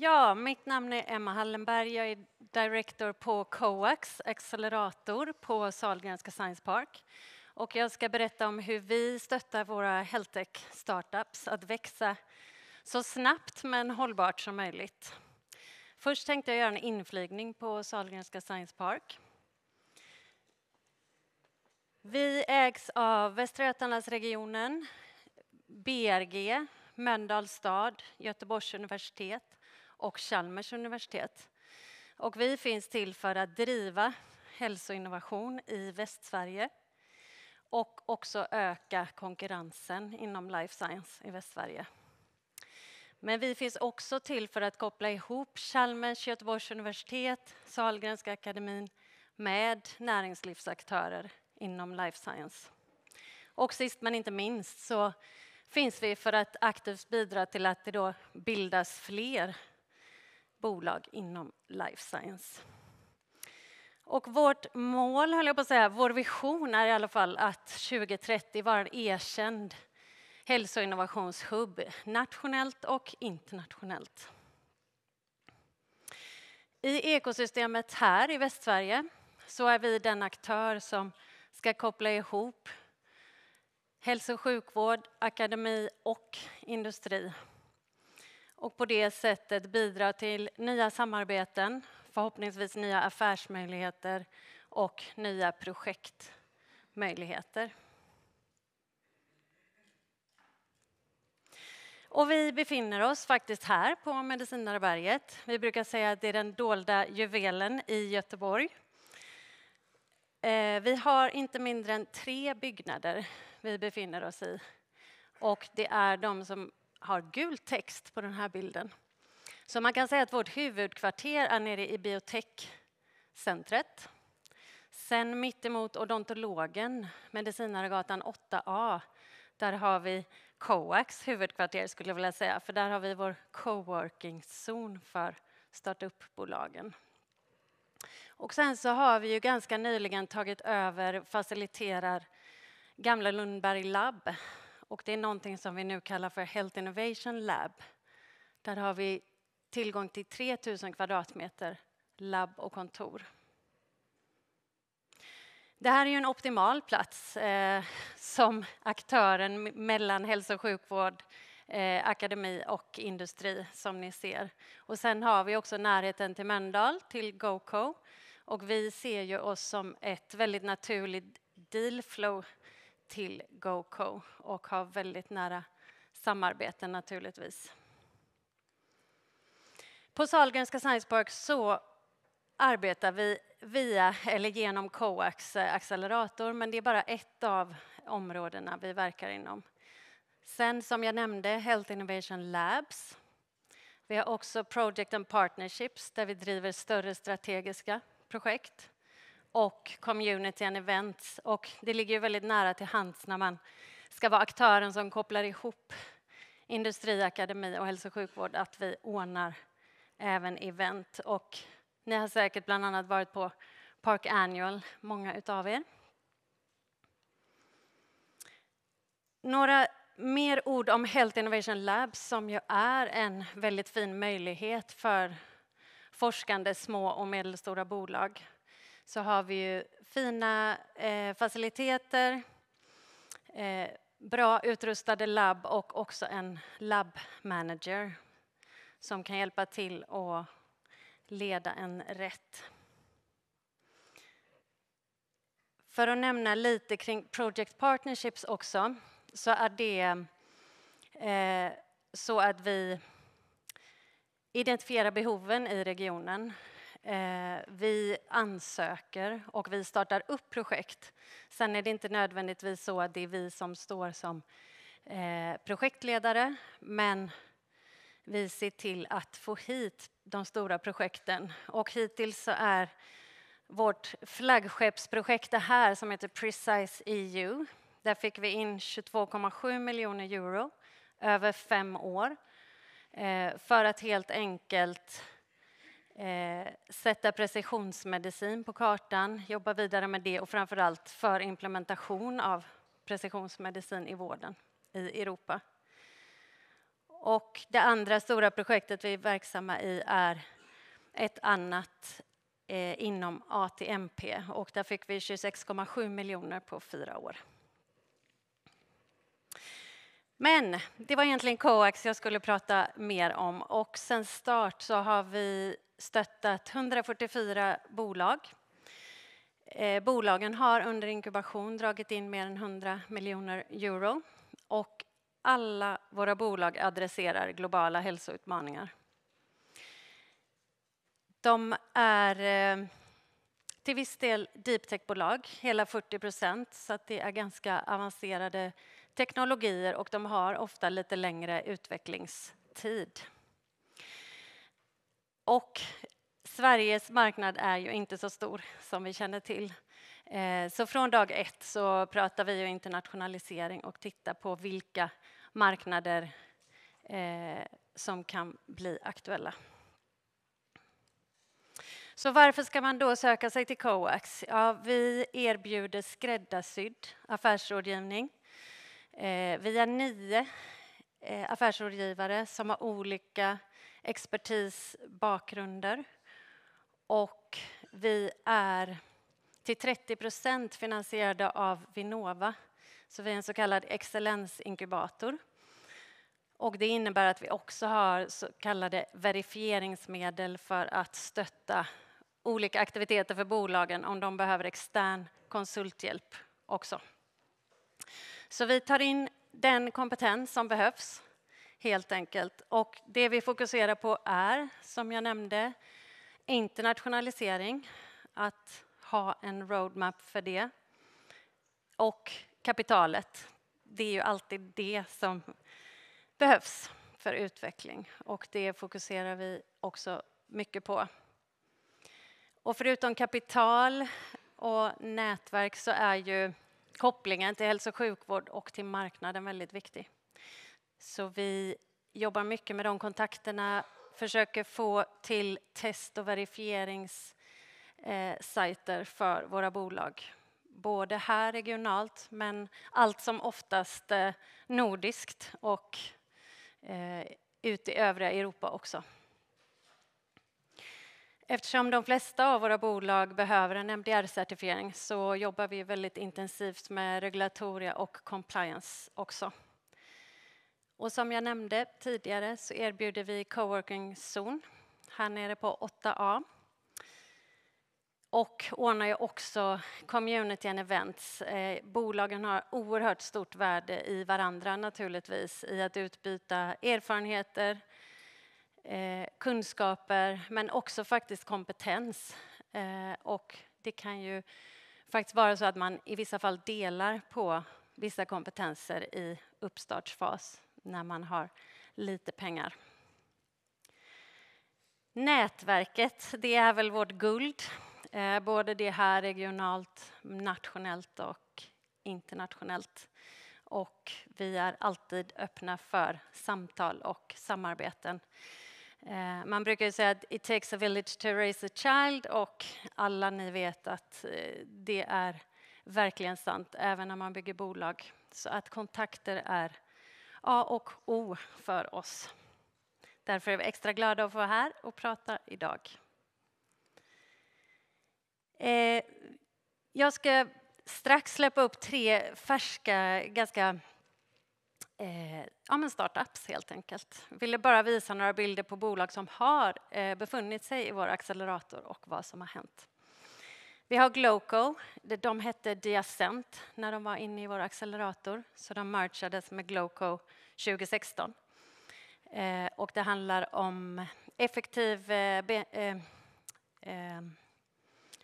Ja, mitt namn är Emma Hallenberg. Jag är director på Coax, accelerator på Sahlgrenska Science Park. Och jag ska berätta om hur vi stöttar våra healthtech startups att växa så snabbt men hållbart som möjligt. Först tänkte jag göra en inflygning på Sahlgrenska Science Park. Vi ägs av Västra Götalandsregionen, BRG, Mölndals stad, Göteborgs universitet och Chalmers universitet. Och vi finns till för att driva hälsoinnovation i Västsverige och också öka konkurrensen inom life science i Västsverige. Men vi finns också till för att koppla ihop Chalmers, Göteborgs universitet, Sahlgrenska akademin med näringslivsaktörer inom life science. Och sist men inte minst så finns vi för att aktivt bidra till att det då bildas fler bolag inom life science. Och vårt mål, höll jag på att säga, vår vision är i alla fall att 2030 vara en erkänd hälsoinnovationshubb nationellt och internationellt. I ekosystemet här i Västsverige så är vi den aktör som ska koppla ihop hälso- och sjukvård, akademi och industri. Och på det sättet bidra till nya samarbeten, förhoppningsvis nya affärsmöjligheter och nya projektmöjligheter. Och vi befinner oss faktiskt här på Medicinarberget. Vi brukar säga att det är den dolda juvelen i Göteborg. Vi har inte mindre än 3 byggnader vi befinner oss i. Och det är de som har gul text på den här bilden. Så man kan säga att vårt huvudkvarter är nere i biotechcentret. Sen mittemot odontologen, Medicinargatan 8A, där har vi Coax huvudkvarter skulle jag vilja säga. För där har vi vår coworking-zon för startup-bolagen. Och sen så har vi ju ganska nyligen tagit över, faciliterar gamla Lundberg Lab. Och det är någonting som vi nu kallar för Health Innovation Lab. Där har vi tillgång till 3000 kvadratmeter labb och kontor. Det här är ju en optimal plats som aktören mellan hälso- och sjukvård, akademi och industri som ni ser. Och sen har vi också närheten till Mölndal, till GoCo. Och vi ser ju oss som ett väldigt naturligt dealflow till GoCo och har väldigt nära samarbeten naturligtvis. På Sahlgrenska Science Park så arbetar vi via eller genom Coax accelerator, men det är bara ett av områdena vi verkar inom. Sen som jag nämnde, Health Innovation Labs. Vi har också Project and Partnerships där vi driver större strategiska projekt. Och community and events. Och det ligger ju väldigt nära till hands när man ska vara aktören som kopplar ihop industri, akademi och hälso- och sjukvård att vi ordnar även event. Och ni har säkert bland annat varit på Park Annual, många utav er. Några mer ord om Health Innovation Labs som ju är en väldigt fin möjlighet för forskande små och medelstora bolag. Så har vi ju fina faciliteter, bra utrustade labb och också en labbmanager som kan hjälpa till att leda en rätt. För att nämna lite kring Project Partnerships också så är det så att vi identifierar behoven i regionen. Vi ansöker och vi startar upp projekt. Sen är det inte nödvändigtvis så att det är vi som står som projektledare, men vi ser till att få hit de stora projekten. Och hittills så är vårt flaggskeppsprojekt det här som heter Precise EU. Där fick vi in 22,7 miljoner euro över 5 år för att helt enkelt sätta precisionsmedicin på kartan, jobba vidare med det och framförallt för implementation av precisionsmedicin i vården i Europa. Och det andra stora projektet vi är verksamma i är ett annat inom ATMP. Och där fick vi 26,7 miljoner på 4 år. Men det var egentligen Coax jag skulle prata mer om. Och sen start så har vi stöttat 144 bolag. Bolagen har under inkubation dragit in mer än 100 miljoner euro. Och alla våra bolag adresserar globala hälsoutmaningar. De är till viss del deep tech-bolag, hela 40%, så att det är ganska avancerade teknologier och de har ofta lite längre utvecklingstid. Och Sveriges marknad är ju inte så stor som vi känner till. Så från dag 1 så pratar vi ju internationalisering och tittar på vilka marknader som kan bli aktuella. Så varför ska man då söka sig till Coax? Ja, vi erbjuder skräddarsydd affärsrådgivning. Vi är 9 affärsrådgivare som har olika expertisbakgrunder. Och vi är till 30% finansierade av Vinnova. Så vi är en så kallad excellensinkubator. Och det innebär att vi också har så kallade verifieringsmedel för att stötta olika aktiviteter för bolagen om de behöver extern konsulthjälp också. Så vi tar in den kompetens som behövs helt enkelt. Och det vi fokuserar på är, som jag nämnde, internationalisering. Att ha en roadmap för det. Och kapitalet. Det är ju alltid det som behövs för utveckling och det fokuserar vi också mycket på. Och förutom kapital och nätverk så är ju kopplingen till hälso- och sjukvård och till marknaden väldigt viktig. Så vi jobbar mycket med de kontakterna, försöker få till test- och verifieringssajter för våra bolag. Både här regionalt men allt som oftast nordiskt och ut i övriga Europa också. Eftersom de flesta av våra bolag behöver en MDR-certifiering så jobbar vi väldigt intensivt med regulatoria och compliance också. Och som jag nämnde tidigare så erbjuder vi coworking zone här nere på 8A. Och ordnar ju också community and events. Bolagen har oerhört stort värde i varandra naturligtvis. I att utbyta erfarenheter, kunskaper men också faktiskt kompetens. Och det kan ju faktiskt vara så att man i vissa fall delar på vissa kompetenser i uppstartsfas när man har lite pengar. Nätverket, det är väl vårt guld. Både det här regionalt, nationellt och internationellt. Och vi är alltid öppna för samtal och samarbeten. Man brukar ju säga att it takes a village to raise a child och alla ni vet att det är verkligen sant även när man bygger bolag. Så att kontakter är A och O för oss. Därför är vi extra glada att få vara här och prata idag. Jag ska strax släppa upp 3 färska, ganska startups helt enkelt. Jag ville bara visa några bilder på bolag som har befunnit sig i vår accelerator och vad som har hänt. Vi har Gloco, de hette Diacent när de var inne i vår accelerator. Så de mergades med Gloco 2016. Och det handlar om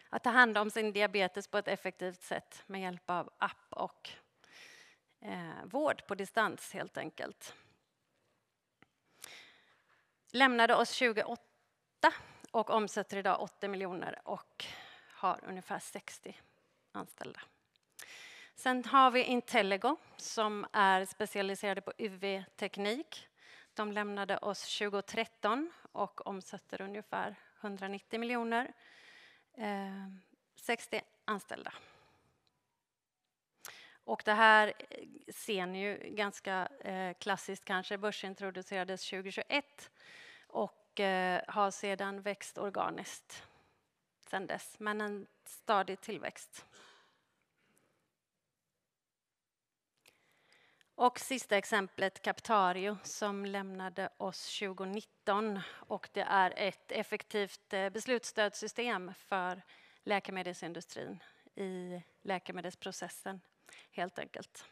att ta hand om sin diabetes på ett effektivt sätt med hjälp av app och vård på distans helt enkelt. Lämnade oss 2008 och omsätter idag 80 miljoner och har ungefär 60 anställda. Sen har vi Intellego som är specialiserade på UV-teknik. De lämnade oss 2013 och omsätter ungefär 190 miljoner. 60 anställda. Och det här ser ni ju ganska klassiskt kanske. Börsintroducerades 2021 och har sedan växt organiskt sedan dess, men en stadig tillväxt. Och sista exemplet, Captario, som lämnade oss 2019. Och det är ett effektivt beslutsstödssystem för läkemedelsindustrin i läkemedelsprocessen, helt enkelt.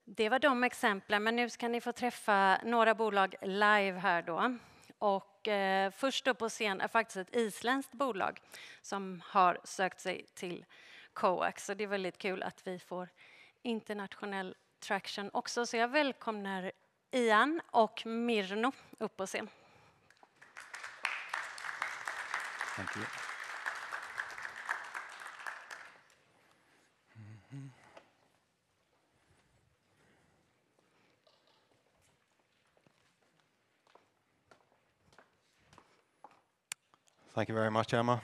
Det var de exemplen, men nu ska ni få träffa några bolag live här då. Och först upp på scen är faktiskt ett isländskt bolag som har sökt sig till Coax. Så det är väldigt kul att vi får internationell traction också. Så jag välkomnar Ian och Mirno upp på scen. Thank you. Thank you very much, Emma.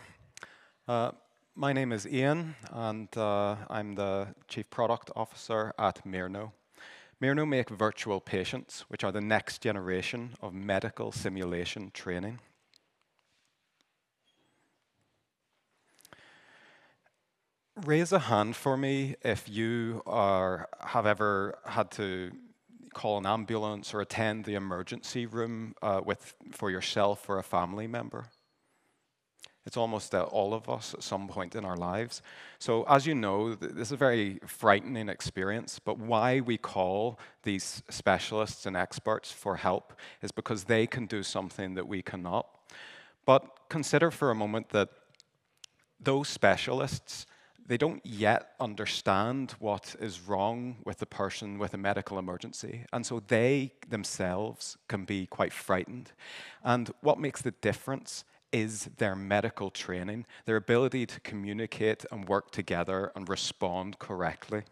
My name is Ian, and I'm the Chief Product Officer at Mirno. Mirno make virtual patients, which are the next generation of medical simulation training. Raise a hand for me if you have ever had to call an ambulance or attend the emergency room for yourself or a family member. It's almost all of us at some point in our lives. So as you know, this is a very frightening experience, but why we call these specialists and experts for help is because they can do something that we cannot. But consider for a moment that those specialists, they don't yet understand what is wrong with the person with a medical emergency. And so they themselves can be quite frightened. And what makes the difference is their medical training, their ability to communicate and work together and respond correctly.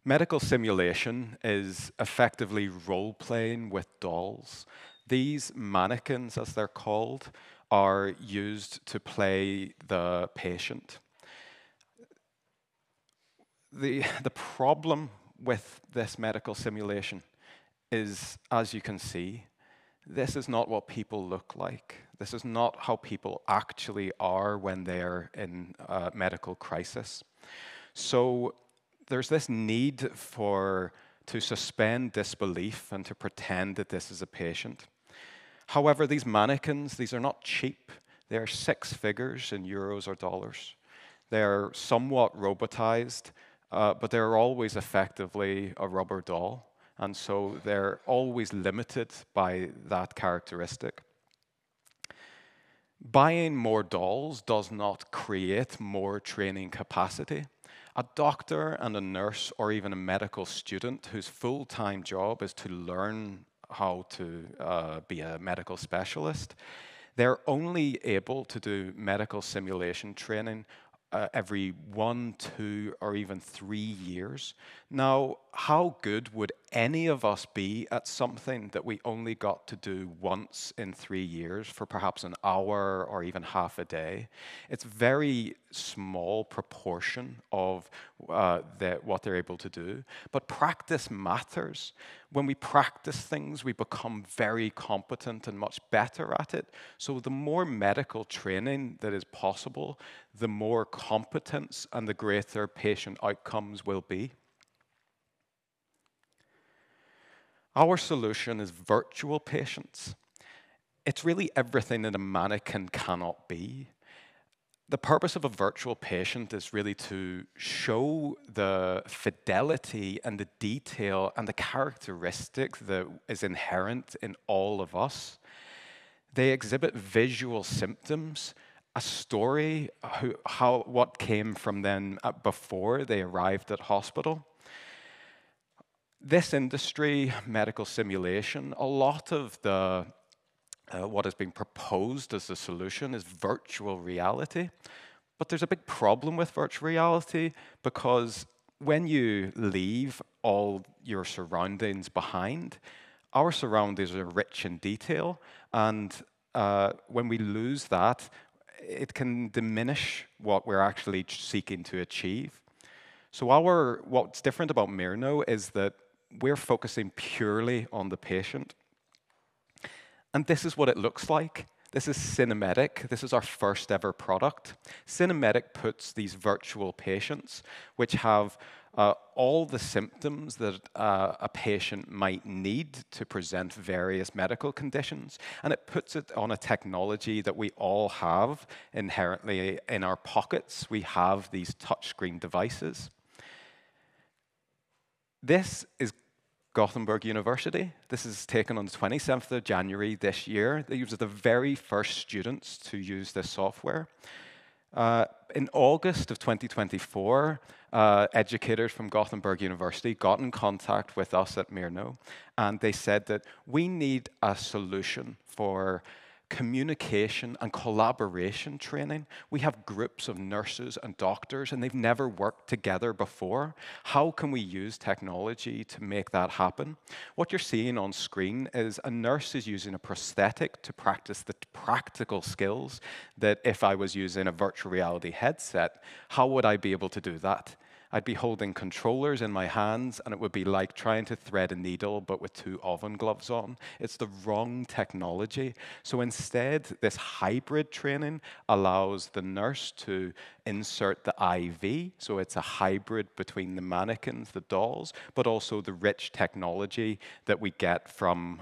Medical simulation is effectively role-playing with dolls. These mannequins, as they're called, are used to play the patient. The problem with this medical simulation is, as you can see, this is not what people look like. This is not how people actually are when they're in a medical crisis. So there's this need to suspend disbelief and to pretend that this is a patient. However, these mannequins, these are not cheap. They're 6 figures in euros or dollars. They're somewhat robotized, but they're always effectively a rubber doll. And so they're always limited by that characteristic. Buying more dolls does not create more training capacity. A doctor and a nurse, or even a medical student whose full-time job is to learn how to be a medical specialist, they're only able to do medical simulation training every 1, 2, or even 3 years. Now, how good would any of us be at something that we only got to do once in 3 years for perhaps an hour or even half a day? It's very small proportion of what they're able to do, but practice matters. When we practice things, we become very competent and much better at it. So the more medical training that is possible, the more competence and the greater patient outcomes will be. Our solution is virtual patients. It's really everything that a mannequin cannot be. The purpose of a virtual patient is really to show the fidelity and the detail and the characteristic that is inherent in all of us. They exhibit visual symptoms, a story, what came from them before they arrived at hospital. This industry, medical simulation, a lot of what is being proposed as the solution is virtual reality. But there's a big problem with virtual reality because when you leave all your surroundings behind, our surroundings are rich in detail, and when we lose that, it can diminish what we're actually seeking to achieve. So what's different about Mirno is that we're focusing purely on the patient. And this is what it looks like. This is Cinematic. This is our first ever product. Cinematic puts these virtual patients, which have all the symptoms that a patient might need to present various medical conditions, and it puts it on a technology that we all have inherently in our pockets. We have these touchscreen devices. This is Gothenburg University. This is taken on the 27th of January this year. These were the very first students to use this software. In August of 2024, educators from Gothenburg University got in contact with us at Mirno, and they said that we need a solution for communication and collaboration training. We have groups of nurses and doctors, and they've never worked together before. How can we use technology to make that happen? What you're seeing on screen is a nurse is using a prosthetic to practice the practical skills that if I was using a virtual reality headset, how would I be able to do that? I'd be holding controllers in my hands, and it would be like trying to thread a needle, but with 2 oven gloves on. It's the wrong technology. So instead, this hybrid training allows the nurse to insert the IV. So it's a hybrid between the mannequins, the dolls, but also the rich technology that we get from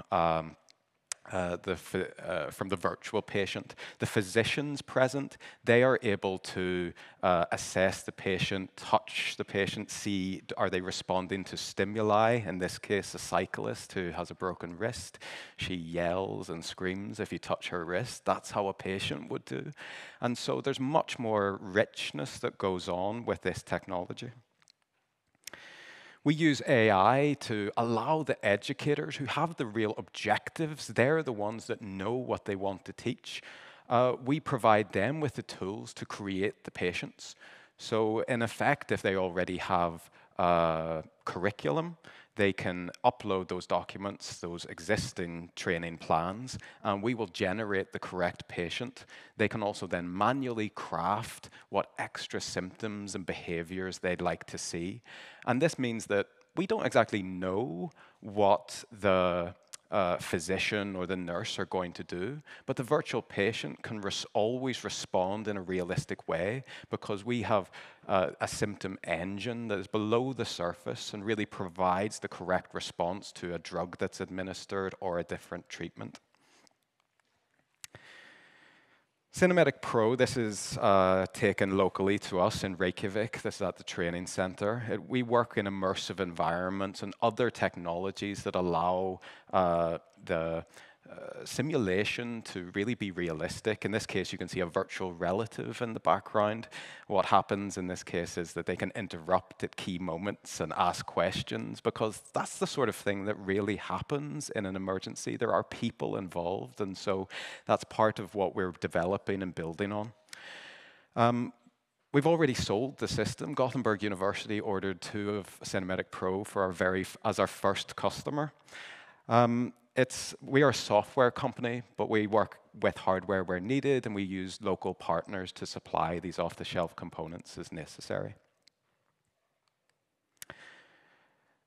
the virtual patient. The physicians present, they are able to assess the patient, touch the patient, see are they responding to stimuli. In this case, a cyclist who has a broken wrist. She yells and screams if you touch her wrist. That's how a patient would do. And so there's much more richness that goes on with this technology. We use AI to allow the educators who have the real objectives, they're the ones that know what they want to teach. We provide them with the tools to create the patients. So in effect, if they already have curriculum, they can upload those documents, those existing training plans, and we will generate the correct patient. They can also then manually craft what extra symptoms and behaviors they'd like to see. And this means that we don't exactly know what the physician or the nurse are going to do, but the virtual patient can always respond in a realistic way because we have a symptom engine that is below the surface and really provides the correct response to a drug that's administered or a different treatment. Cinematic Pro, this is taken locally to us in Reykjavik. This is at the training center. We work in immersive environments and other technologies that allow the simulation to really be realistic. In this case, you can see a virtual relative in the background. What happens in this case is that they can interrupt at key moments and ask questions because that's the sort of thing that really happens in an emergency. There are people involved, and so that's part of what we're developing and building on. We've already sold the system. Gothenburg University ordered 2 of Cinematic Pro for as our first customer. We are a software company, but we work with hardware where needed, and we use local partners to supply these off-the-shelf components as necessary.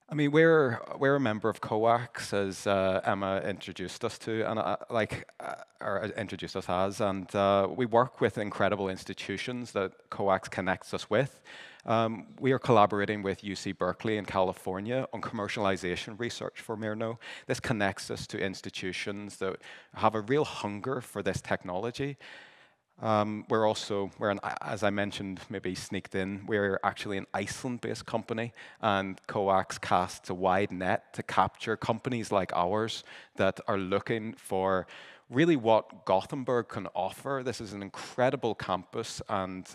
I mean, we're a member of COAX, as Emma introduced us to, and or introduced us as, and we work with incredible institutions that COAX connects us with. We are collaborating with UC Berkeley in California on commercialization research for Mirno. This connects us to institutions that have a real hunger for this technology. As I mentioned, maybe sneaked in, we're actually an Iceland-based company, and COAX casts a wide net to capture companies like ours that are looking for really what Gothenburg can offer. This is an incredible campus, and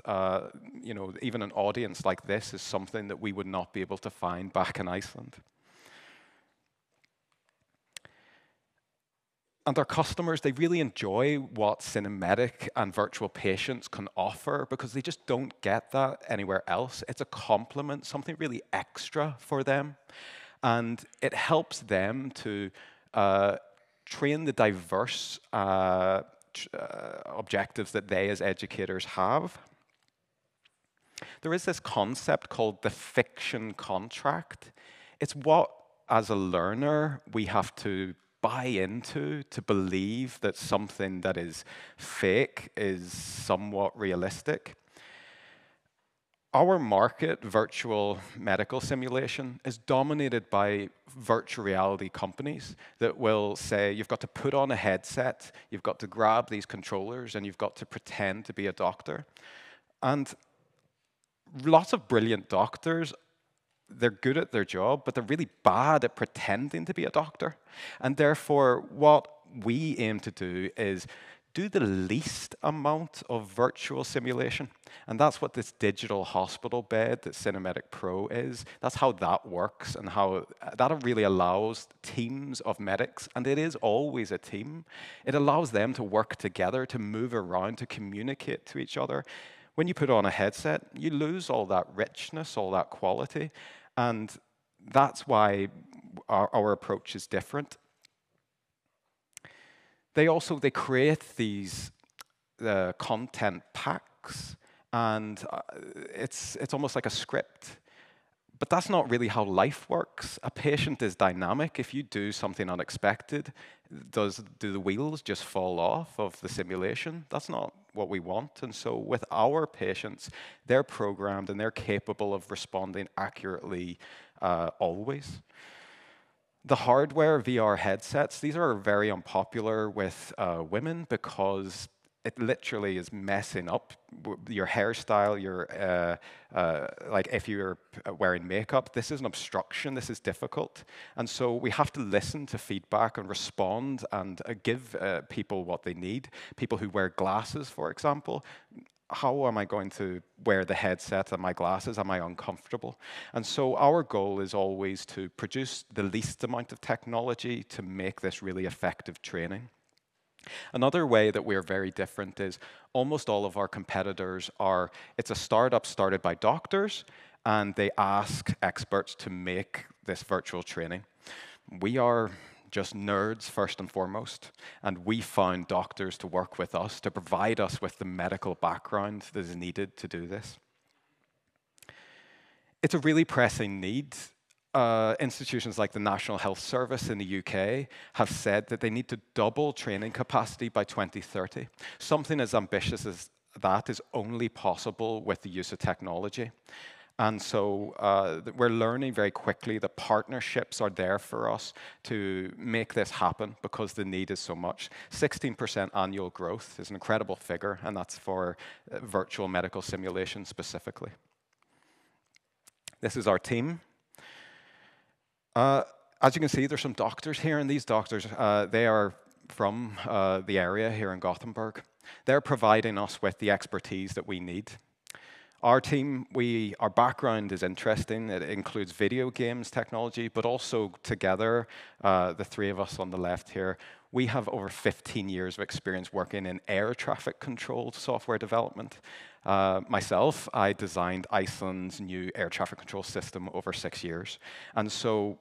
even an audience like this is something that we would not be able to find back in Iceland. And our customers, they really enjoy what cinematic and virtual patients can offer because they just don't get that anywhere else. It's a complement, something really extra for them. And it helps them to train the diverse objectives that they as educators have. There is this concept called the fiction contract. It's what, as a learner, we have to buy into to believe that something that is fake is somewhat realistic. Our market, virtual medical simulation, is dominated by virtual reality companies that will say, you've got to put on a headset, you've got to grab these controllers, and you've got to pretend to be a doctor. And lots of brilliant doctors, they're good at their job, but they're really bad at pretending to be a doctor. And therefore, what we aim to do is do the least amount of virtual simulation. And that's what this digital hospital bed that Cinemedic Pro is. That's how that works, and how that really allows teams of medics, and it is always a team. It allows them to work together, to move around, to communicate to each other. When you put on a headset, you lose all that richness, all that quality, and that's why our approach is different. They create these content packs, and it's almost like a script. But that's not really how life works. A patient is dynamic. If you do something unexpected, do the wheels just fall off of the simulation? That's not what we want. And so with our patients, they're programmed and they're capable of responding accurately always. The hardware VR headsets, these are very unpopular with women because it literally is messing up your hairstyle, like if you're wearing makeup, this is an obstruction, this is difficult. And so we have to listen to feedback and respond and give people what they need. People who wear glasses, for example, how am I going to wear the headset and my glasses? Am I uncomfortable? And so our goal is always to produce the least amount of technology to make this really effective training. Another way that we're very different is almost all of our competitors it's a startup started by doctors, and they ask experts to make this virtual training. We are just nerds first and foremost, and we found doctors to work with us, to provide us with the medical background that is needed to do this. It's a really pressing need. Institutions like the National Health Service in the UK have said that they need to double training capacity by 2030. Something as ambitious as that is only possible with the use of technology. And so we're learning very quickly that partnerships are there for us to make this happen because the need is so much. 16% annual growth is an incredible figure, and that's for virtual medical simulation specifically. This is our team. As you can see, there's some doctors here, and these doctors, they are from the area here in Gothenburg. They're providing us with the expertise that we need. Our team, our background is interesting. It includes video games technology, but also together, the three of us on the left here, we have over 15 years of experience working in air traffic control software development. Myself, I designed Iceland's new air traffic control system over 6 years. And so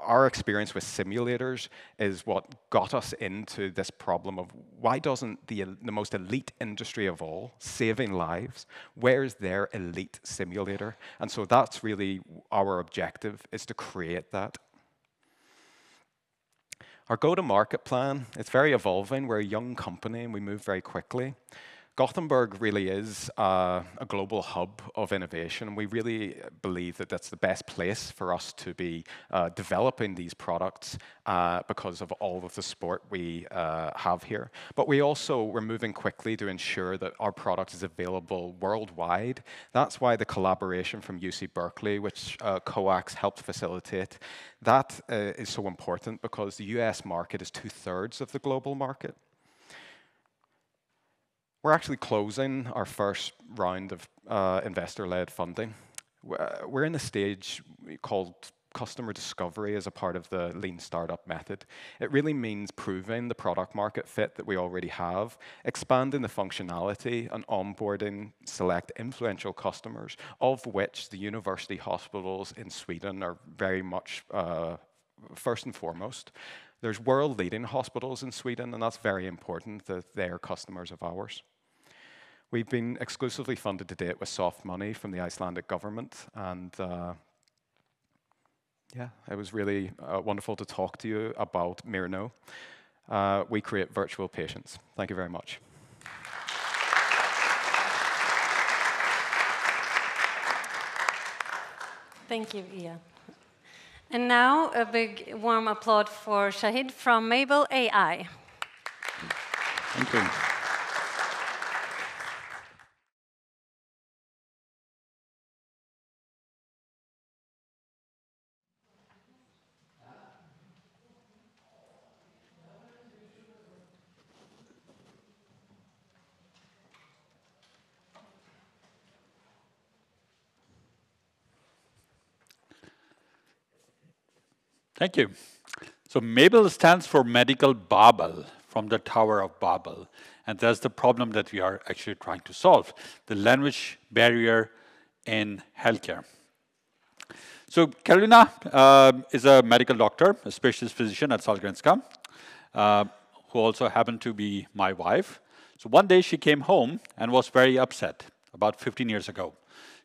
our experience with simulators is what got us into this problem of why doesn't the most elite industry of all, saving lives, where's their elite simulator? And so that's really our objective, is to create that. Our go-to-market plan, it's very evolving. We're a young company and we move very quickly. Gothenburg really is a global hub of innovation. We really believe that that's the best place for us to be developing these products because of all of the support we have here. But we're moving quickly to ensure that our product is available worldwide. That's why the collaboration from UC Berkeley, which COAX helped facilitate, that is so important because the US market is 2/3 of the global market. We're actually closing our first round of investor-led funding. We're in a stage called customer discovery as a part of the lean startup method. It really means proving the product market fit that we already have, expanding the functionality and onboarding select influential customers, of which the university hospitals in Sweden are very much first and foremost. There's world-leading hospitals in Sweden, and that's very important that they're customers of ours. We've been exclusively funded to date with soft money from the Icelandic government, and yeah, it was really wonderful to talk to you about Mirno. We create virtual patients. Thank you very much. Thank you, Ia. And now a big warm applause for Shahid from Mabel AI. Thank you. Thank you. So Mabel stands for Medical Babel, from the Tower of Babel. And that's the problem that we are actually trying to solve, the language barrier in healthcare. So Carolina is a medical doctor, a specialist physician at Sahlgrenska, who also happened to be my wife. So one day she came home and was very upset, about 15 years ago.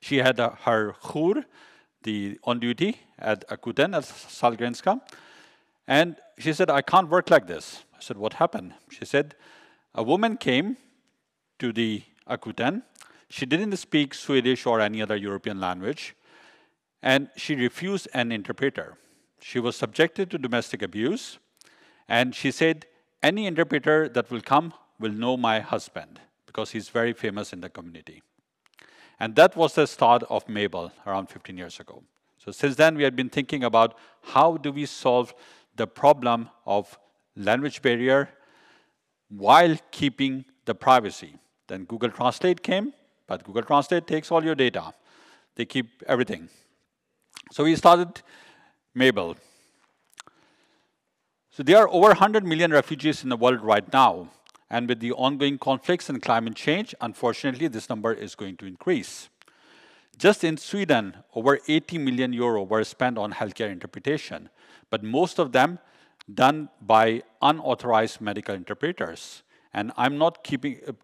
She had her jour, the on duty at Akuten at Sahlgrenska, and she said, I can't work like this. I said, what happened? She said, a woman came to the Akuten. She didn't speak Swedish or any other European language, and she refused an interpreter. She was subjected to domestic abuse, and she said, any interpreter that will come will know my husband, because he's very famous in the community. And that was the start of Mabel around 15 years ago. So since then, we had been thinking about how do we solve the problem of language barrier while keeping the privacy. Then Google Translate came, but Google Translate takes all your data. They keep everything. So we started Mabel. So there are over 100 million refugees in the world right now. And with the ongoing conflicts and climate change, unfortunately, this number is going to increase. Just in Sweden, over 80 million euro were spent on healthcare interpretation, but most of them done by unauthorized medical interpreters. And I'm not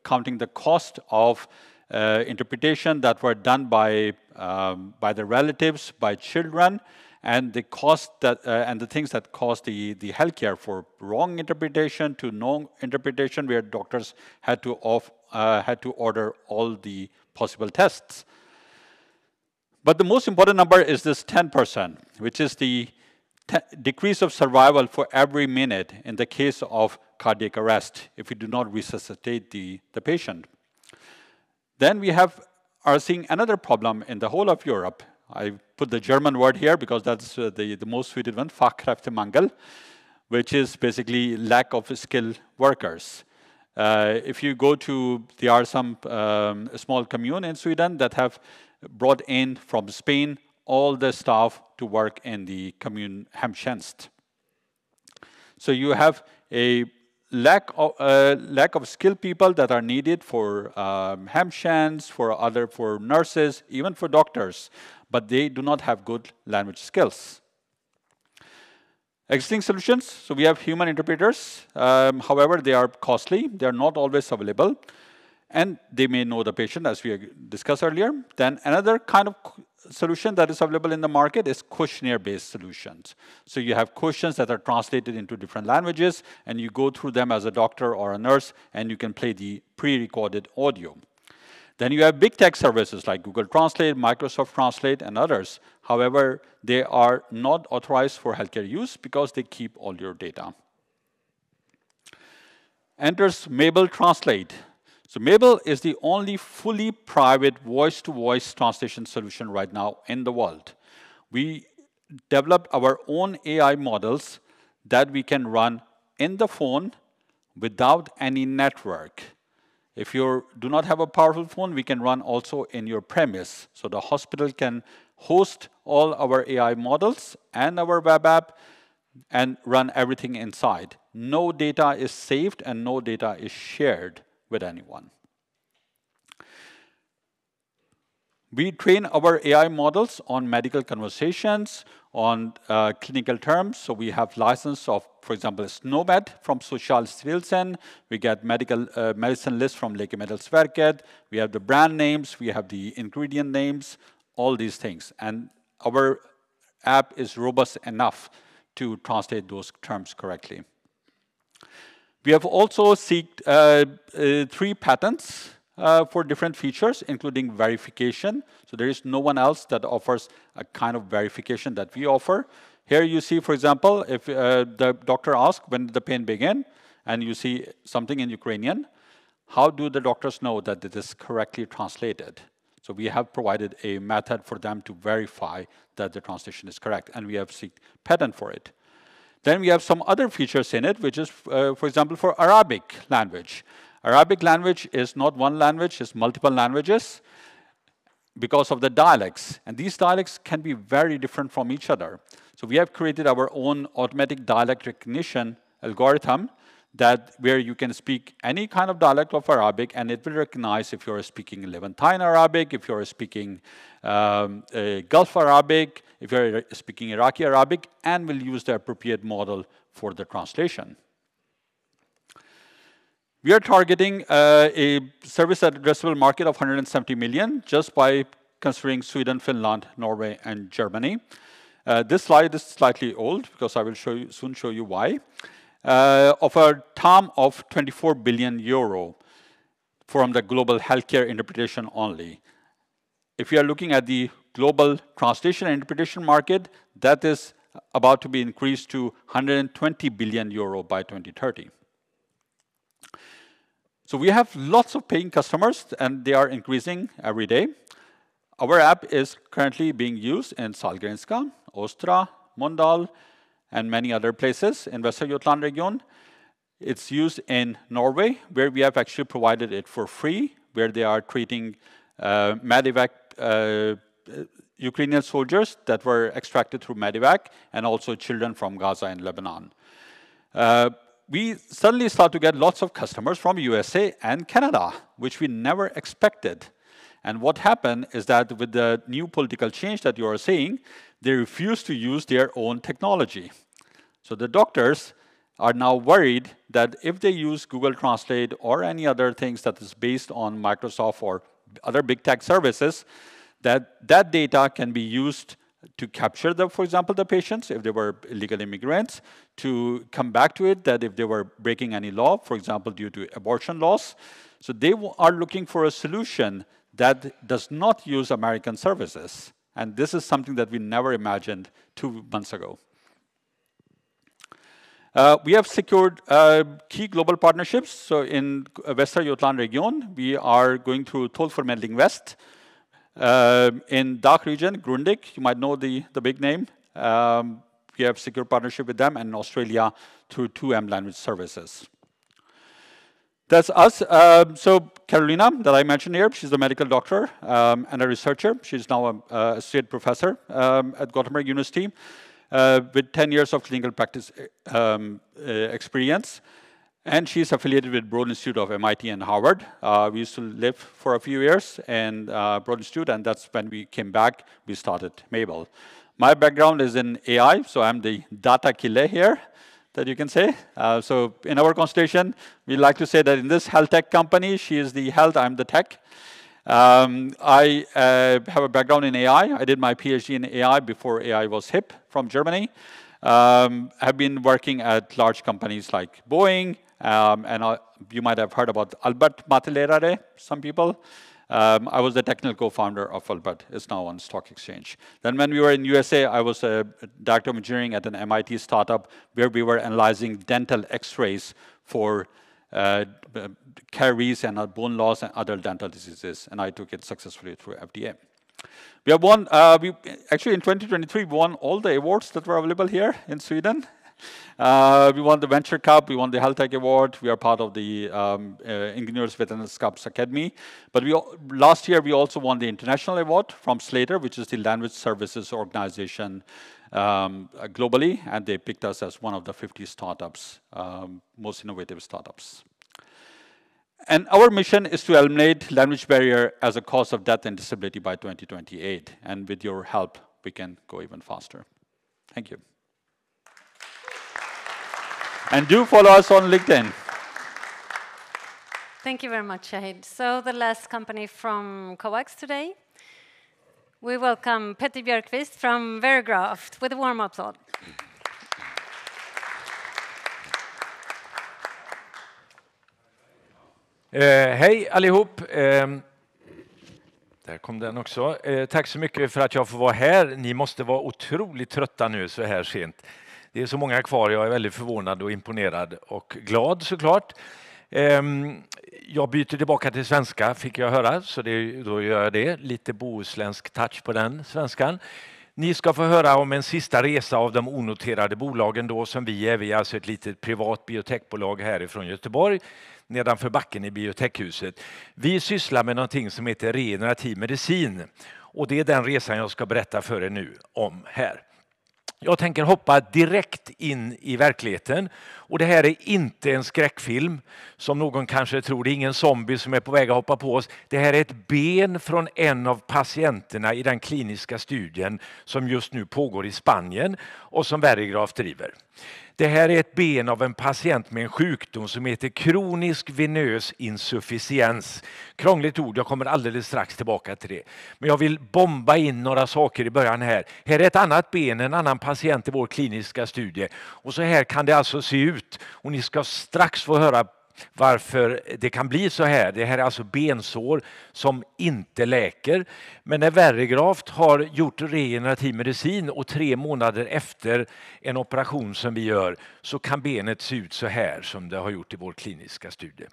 counting the cost of interpretation that were done by the relatives, by children, and the cost that and the things that cost the healthcare, for wrong interpretation to no interpretation, where doctors had to order all the possible tests. But the most important number is this 10%, which is the decrease of survival for every minute in the case of cardiac arrest if we do not resuscitate the patient. Then we are seeing another problem in the whole of Europe. I put the German word here because that's the most suited one, Fachkräftemangel, which is basically lack of skilled workers. If you go to, there are some small commune in Sweden that have brought in from Spain all the staff to work in the commune hemtjänst. So you have a lack of skilled people that are needed for hemtjänst, for nurses, even for doctors, but they do not have good language skills. Existing solutions, so we have human interpreters. However, they are costly. They are not always available. And they may know the patient, as we discussed earlier. Then another kind of solution that is available in the market is questionnaire-based solutions. So you have questions that are translated into different languages, and you go through them as a doctor or a nurse, and you can play the pre-recorded audio. Then you have big tech services like Google Translate, Microsoft Translate, and others. However, they are not authorized for healthcare use because they keep all your data. Enters Mabel Translate. So Mabel is the only fully private voice-to-voice translation solution right now in the world. We developed our own AI models that we can run in the phone without any network. If you do not have a powerful phone, we can run also in your premise. So the hospital can host all our AI models and our web app and run everything inside. No data is saved and no data is shared with anyone. We train our AI models on medical conversations, on clinical terms. So we have license of, for example, SNOMED from Socialstyrelsen. We get medicine list from Läkemedelsverket. We have the brand names. We have the ingredient names, all these things. And our app is robust enough to translate those terms correctly. We have also sought 3 patents for different features, including verification. So there is no one else that offers a kind of verification that we offer. Here you see, for example, if the doctor asks, when did the pain begin? And you see something in Ukrainian, how do the doctors know that it is correctly translated? So we have provided a method for them to verify that the translation is correct, and we have sought patent for it. Then we have some other features in it, which is, for example, for Arabic language. Arabic language is not one language, it's multiple languages because of the dialects. And these dialects can be very different from each other. So we have created our own automatic dialect recognition algorithm where you can speak any kind of dialect of Arabic, and it will recognize if you're speaking Levantine Arabic, if you're speaking Gulf Arabic, if you're speaking Iraqi Arabic, and will use the appropriate model for the translation. We are targeting a service addressable market of 170 million just by considering Sweden, Finland, Norway, and Germany. This slide is slightly old because I will soon show you why. Of a TAM of 24 billion euro from the global healthcare interpretation only. If you are looking at the global translation and interpretation market, that is about to be increased to 120 billion euro by 2030. So we have lots of paying customers, and they are increasing every day. Our app is currently being used in Sahlgrenska, Östra, Mölndal, and many other places in Västra Götaland region. It's used in Norway, where we have actually provided it for free, where they are treating medevac Ukrainian soldiers that were extracted through medevac, and also children from Gaza and Lebanon. We suddenly start to get lots of customers from USA and Canada, which we never expected. And what happened is that with the new political change that you are seeing, they refuse to use their own technology. So the doctors are now worried that if they use Google Translate or any other things that is based on Microsoft or other big tech services, that data can be used to capture, for example, the patients, if they were illegal immigrants, to come back to it, that if they were breaking any law, for example, due to abortion laws. So they are looking for a solution that does not use American services. And this is something that we never imagined 2 months ago. We have secured key global partnerships. So in Västra Götaland region, we are going through Tollförmedling West. In DACH region, Grundig, you might know the big name. We have secured partnership with them, and in Australia through 2M Language Services. That's us. So Carolina, that I mentioned here, she's a medical doctor and a researcher. She's now an associate professor at Gothenburg University with 10 years of clinical practice experience. And she's affiliated with Broad Institute of MIT and Harvard. We used to live for a few years in Broad Institute, and that's when we came back, we started Mabel. My background is in AI, so I'm the data killer here, that you can say. So in our constellation, we like to say that in this health tech company, she is the health, I'm the tech. I have a background in AI. I did my PhD in AI before AI was hip from Germany. I've been working at large companies like Boeing, and you might have heard about Albert Matellerare, some people. I was the technical co-founder of Albert. It's now on stock exchange. Then when we were in USA, I was a director of engineering at an MIT startup where we were analyzing dental x-rays for caries and bone loss and other dental diseases, and I took it successfully through FDA. We have won, actually in 2023, we won all the awards that were available here in Sweden. We won the Venture Cup, we won the Health Tech Award, we are part of the Ingeniörsvetenskaps Academy. But last year we also won the International Award from Slater, which is the language services organization globally, and they picked us as one of the 50 startups, most innovative startups. And our mission is to eliminate language barrier as a cause of death and disability by 2028. And with your help, we can go even faster. Thank you. And do follow us on LinkedIn. Thank you very much, Shahid. So the last company from Coax today. We welcome Petter Björkqvist from Verigraft with a warm applause. Hej allihop. Där kom den också. Tack så mycket för att jag får vara här. Ni måste vara otroligt trötta nu så här sent. Det är så många kvar. Jag är väldigt förvånad och imponerad och glad såklart. Jag byter tillbaka till svenska fick jag höra, så då gör jag det. Lite bohuslänsk touch på den svenskan. Ni ska få höra om en sista resa av de onoterade bolagen då som vi är. Vi är alltså ett litet privat biotechbolag härifrån Göteborg, nedanför backen i biotechhuset. Vi sysslar med någonting som heter regenerativ medicin och det är den resan jag ska berätta för er nu om här. Jag tänker hoppa direkt in i verkligheten och det här är inte en skräckfilm som någon kanske tror. Det är ingen zombie som är på väg att hoppa på oss. Det här är ett ben från en av patienterna i den kliniska studien som just nu pågår i Spanien och som Verigraft driver. Det här är ett ben av en patient med en sjukdom som heter kronisk venös insufficiens. Krångligt ord, jag kommer alldeles strax tillbaka till det. Men jag vill bomba in några saker i början här. Här är ett annat ben, en annan patient i vår kliniska studie. Och så här kan det alltså se ut. Och ni ska strax få höra varför det kan bli så här. Det här är alltså bensår som inte läker. Men när Verigraft har gjort regenerativ medicin och 3 månader efter en operation som vi gör så kan benet se ut så här som det har gjort i vår kliniska studie.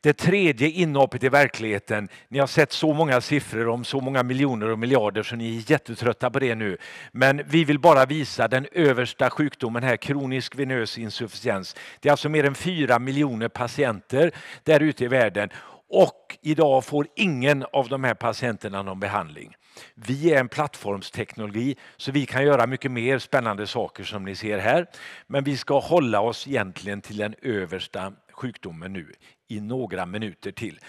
Det tredje inhoppet i verkligheten, ni har sett så många siffror om så många miljoner och miljarder så ni är jättetrötta på det nu. Men vi vill bara visa den översta sjukdomen här, kronisk venös insufficiens. Det är alltså mer än 4 miljoner patienter där ute i världen och idag får ingen av de här patienterna någon behandling. Vi är en plattformsteknologi så vi kan göra mycket mer spännande saker som ni ser här. Men vi ska hålla oss egentligen till den översta sjukdomen nu i några minuter till.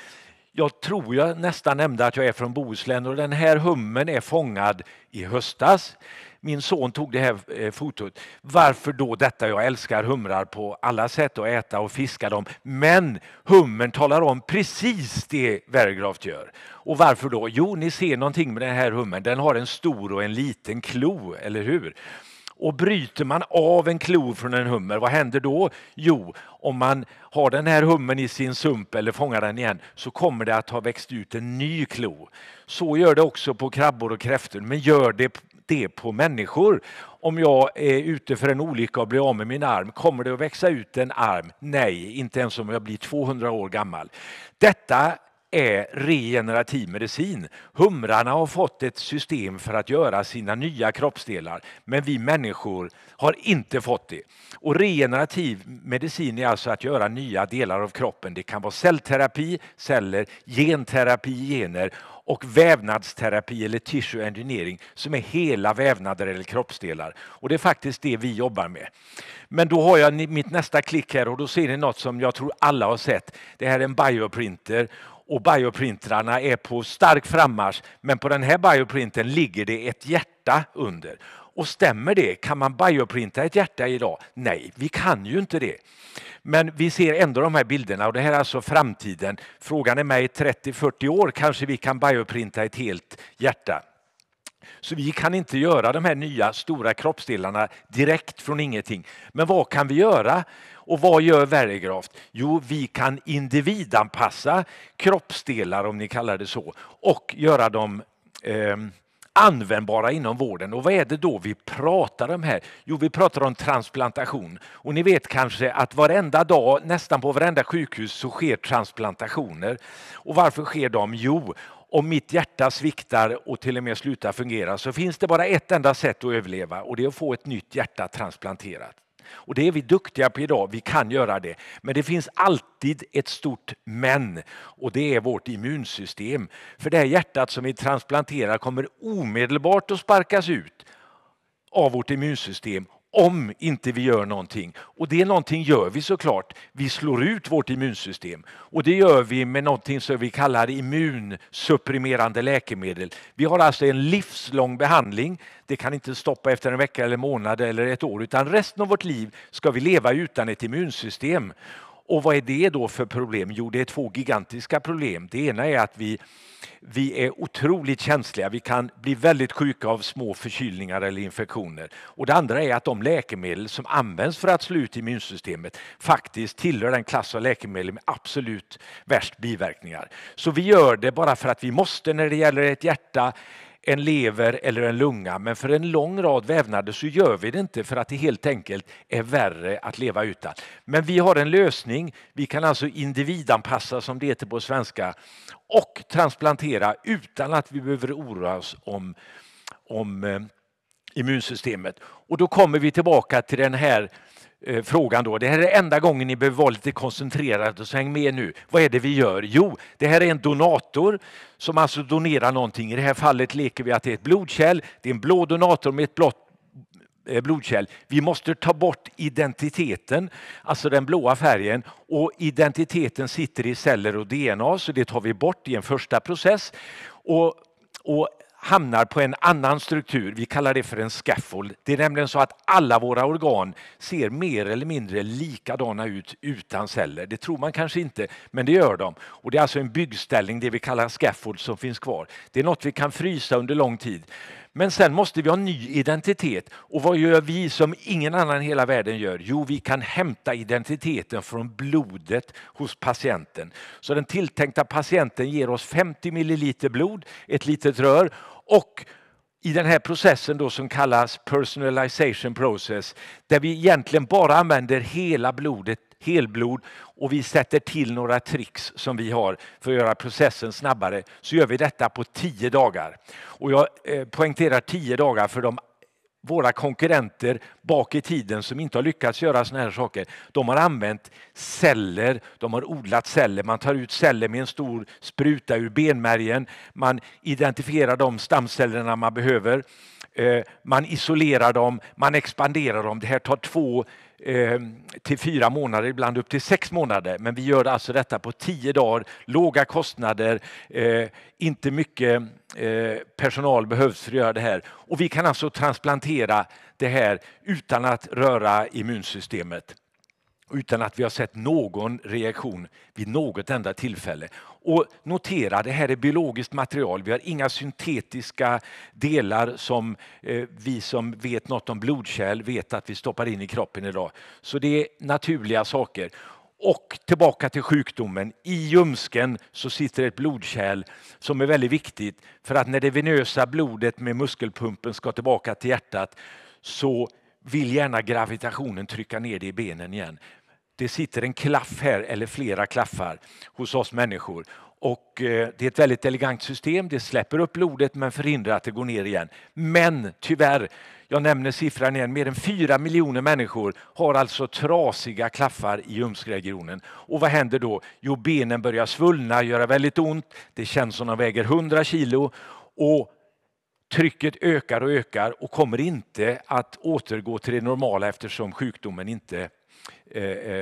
Jag tror jag nästan nämnde att jag är från Bohuslän och den här hummen är fångad i höstas. Min son tog det här fotot. Varför då detta? Jag älskar humrar på alla sätt att äta och fiska dem. Men hummern talar om precis det Verigraft gör. Och varför då? Jo, ni ser någonting med den här hummern. Den har en stor och en liten klo, eller hur? Och bryter man av en klo från en hummer, vad händer då? Jo, om man har den här hummen i sin sump eller fångar den igen så kommer det att ha växt ut en ny klo. Så gör det också på krabbor och kräftor, men gör det på människor. Om jag är ute för en olycka och blir av med min arm, kommer det att växa ut en arm? Nej, inte ens om jag blir 200 år gammal. Detta är regenerativ medicin. Humrarna har fått ett system för att göra sina nya kroppsdelar, men vi människor har inte fått det. Och regenerativ medicin är alltså att göra nya delar av kroppen. Det kan vara cellterapi, celler, genterapi, gener och vävnadsterapi eller tissue engineering som är hela vävnader eller kroppsdelar. Och det är faktiskt det vi jobbar med. Men då har jag mitt nästa klick här och då ser ni något som jag tror alla har sett. Det här är en bioprinter. Och bioprintrarna är på stark frammarsch, men på den här bioprintern ligger det ett hjärta under. Och stämmer det? Kan man bioprinta ett hjärta idag? Nej, vi kan ju inte det. Men vi ser ändå de här bilderna och det här är alltså framtiden. Frågan är mig 30-40 år kanske vi kan bioprinta ett helt hjärta. Så vi kan inte göra de här nya stora kroppsdelarna direkt från ingenting. Men vad kan vi göra? Och vad gör Verigraft? Jo, vi kan individanpassa kroppsdelar om ni kallar det så och göra dem användbara inom vården. Och vad är det då vi pratar om här? Jo, vi pratar om transplantation. Och ni vet kanske att varenda dag, nästan på varenda sjukhus så sker transplantationer. Och varför sker de? Jo, om mitt hjärta sviktar och till och med slutar fungera så finns det bara ett enda sätt att överleva och det är att få ett nytt hjärta transplanterat. Och det är vi duktiga på idag, vi kan göra det. Men det finns alltid ett stort men och det är vårt immunsystem. För det här hjärtat som vi transplanterar kommer omedelbart att sparkas ut av vårt immunsystem om inte vi gör någonting. Och det någonting gör vi såklart. Vi slår ut vårt immunsystem. Och det gör vi med någonting som vi kallar immunsupprimerande läkemedel. Vi har alltså en livslång behandling. Det kan inte stoppa efter en vecka eller månad eller ett år, utan resten av vårt liv ska vi leva utan ett immunsystem. Och vad är det då för problem? Jo, det är 2 gigantiska problem. Det ena är att vi är otroligt känsliga. Vi kan bli väldigt sjuka av små förkylningar eller infektioner. Och det andra är att de läkemedel som används för att slå ut immunsystemet faktiskt tillhör den klass av läkemedel med absolut värst biverkningar. Så vi gör det bara för att vi måste när det gäller ett hjärta, en lever eller en lunga, men för en lång rad vävnader så gör vi det inte för att det helt enkelt är värre att leva utan. Men vi har en lösning. Vi kan alltså individanpassa, som det heter på svenska, och transplantera utan att vi behöver oroa oss om immunsystemet. Och då kommer vi tillbaka till den här frågan då. Det här är enda gången ni behöver vara lite koncentrerade, så häng med nu. Vad är det vi gör? Jo, det här är en donator som alltså donerar någonting. I det här fallet leker vi att det är ett blodkärl. Det är en blå donator med ett blått blodkärl. Vi måste ta bort identiteten, alltså den blåa färgen, och identiteten sitter i celler och DNA, så det tar vi bort i en första process och hamnar på en annan struktur. Vi kallar det för en scaffold. Det är nämligen så att alla våra organ ser mer eller mindre likadana ut utan celler. Det tror man kanske inte, men det gör de. Och det är alltså en byggställning, det vi kallar scaffold, som finns kvar. Det är något vi kan frysa under lång tid. Men sen måste vi ha en ny identitet. Och vad gör vi som ingen annan i hela världen gör? Jo, vi kan hämta identiteten från blodet hos patienten. Så den tilltänkta patienten ger oss 50 milliliter blod, ett litet rör, och i den här processen då som kallas personalization process, där vi egentligen bara använder hela blodet, helblod, och vi sätter till några tricks som vi har för att göra processen snabbare, så gör vi detta på 10 dagar. Och jag poängterar 10 dagar för våra konkurrenter bak i tiden som inte har lyckats göra såna här saker. De har använt celler, de har odlat celler. Man tar ut celler med en stor spruta ur benmärgen. Man identifierar de stamcellerna man behöver. Man isolerar dem, man expanderar dem. Det här tar 2 till 4 månader, ibland upp till 6 månader. Men vi gör alltså detta på 10 dagar, låga kostnader, inte mycket personal behövs för att göra det här. Och vi kan alltså transplantera det här utan att röra immunsystemet. Utan att vi har sett någon reaktion vid något enda tillfälle. Och notera, det här är biologiskt material. Vi har inga syntetiska delar som vi som vet något om blodkärl vet att vi stoppar in i kroppen idag. Så det är naturliga saker. Och tillbaka till sjukdomen. I ljumsken så sitter ett blodkärl som är väldigt viktigt. För att när det venösa blodet med muskelpumpen ska tillbaka till hjärtat så vill gärna gravitationen trycka ner det i benen igen. Det sitter en klaff här, eller flera klaffar, hos oss människor. Och det är ett väldigt elegant system. Det släpper upp blodet men förhindrar att det går ner igen. Men tyvärr, jag nämner siffran igen, mer än 4 miljoner människor har alltså trasiga klaffar i ljumskregionen. Och vad händer då? Jo, benen börjar svullna, göra väldigt ont. Det känns som de väger 100 kilo. Och trycket ökar och ökar och kommer inte att återgå till det normala eftersom sjukdomen inte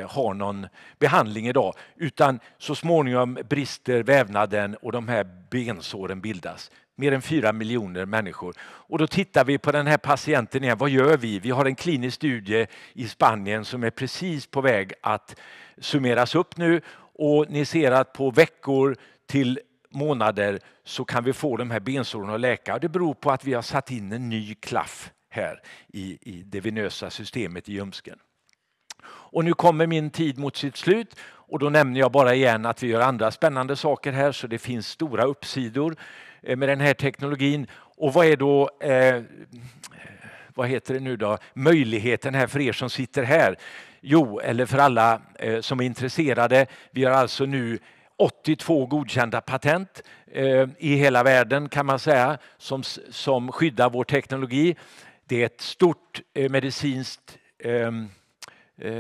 har någon behandling idag, utan så småningom brister vävnaden och de här bensåren bildas. Mer än 4 miljoner människor. Och då tittar vi på den här patienten igen. Vad gör vi? Vi har en klinisk studie i Spanien som är precis på väg att summeras upp nu, och ni ser att på veckor till månader så kan vi få de här bensåren att läka. Det beror på att vi har satt in en ny klaff här i det venösa systemet i ljumsken. Och nu kommer min tid mot sitt slut, och då nämner jag bara igen att vi gör andra spännande saker här, så det finns stora uppsidor med den här teknologin. Och vad är då möjligheten här för er som sitter här? Jo, eller för alla som är intresserade. Vi har alltså nu 82 godkända patent i hela världen, kan man säga, som skyddar vår teknologi. Det är ett stort medicinskt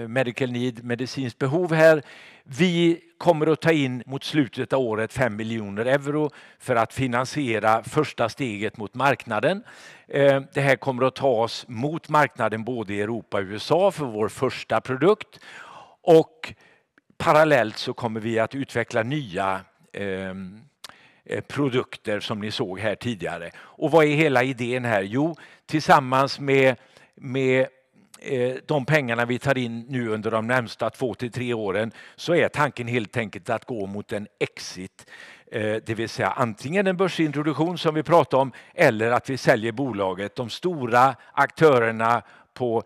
medical need, medicinskt behov här. Vi kommer att ta in mot slutet av året 5 miljoner euro för att finansiera första steget mot marknaden. Det här kommer att ta oss mot marknaden både i Europa och USA för vår första produkt. Och parallellt så kommer vi att utveckla nya produkter som ni såg här tidigare. Och vad är hela idén här? Jo, tillsammans med de pengarna vi tar in nu under de närmsta 2 till 3 åren så är tanken helt enkelt att gå mot en exit. Det vill säga antingen en börsintroduktion som vi pratade om eller att vi säljer bolaget. De stora aktörerna på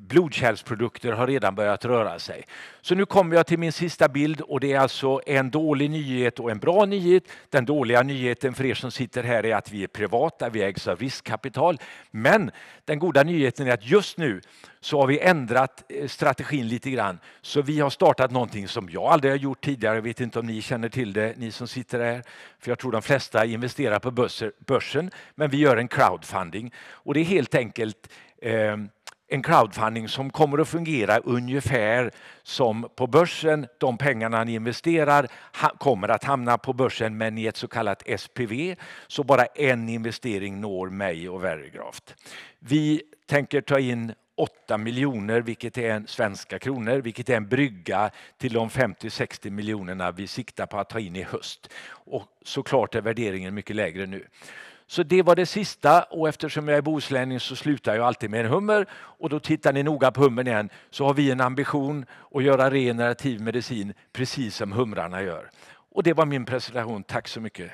blodkärlsprodukter har redan börjat röra sig. Så nu kommer jag till min sista bild och det är alltså en dålig nyhet och en bra nyhet. Den dåliga nyheten för er som sitter här är att vi är privata, vi ägs av riskkapital. Men den goda nyheten är att just nu så har vi ändrat strategin lite grann. Så vi har startat någonting som jag aldrig har gjort tidigare. Jag vet inte om ni känner till det, ni som sitter här. För jag tror de flesta investerar på börsen. Men vi gör en crowdfunding. Och det är helt enkelt en crowdfunding som kommer att fungera ungefär som på börsen. De pengarna ni investerar kommer att hamna på börsen men i ett så kallat SPV. Så bara en investering når mig och Verigraft. Vi tänker ta in 8 miljoner, vilket är en svenska kronor, vilket är en brygga till de 50-60 miljonerna vi siktar på att ta in i höst. Och såklart är värderingen mycket lägre nu. Så det var det sista och eftersom jag är bohuslänning så slutar jag alltid med en hummer och då tittar ni noga på hummern igen så har vi en ambition att göra regenerativ medicin precis som humrarna gör. Och det var min presentation. Tack så mycket.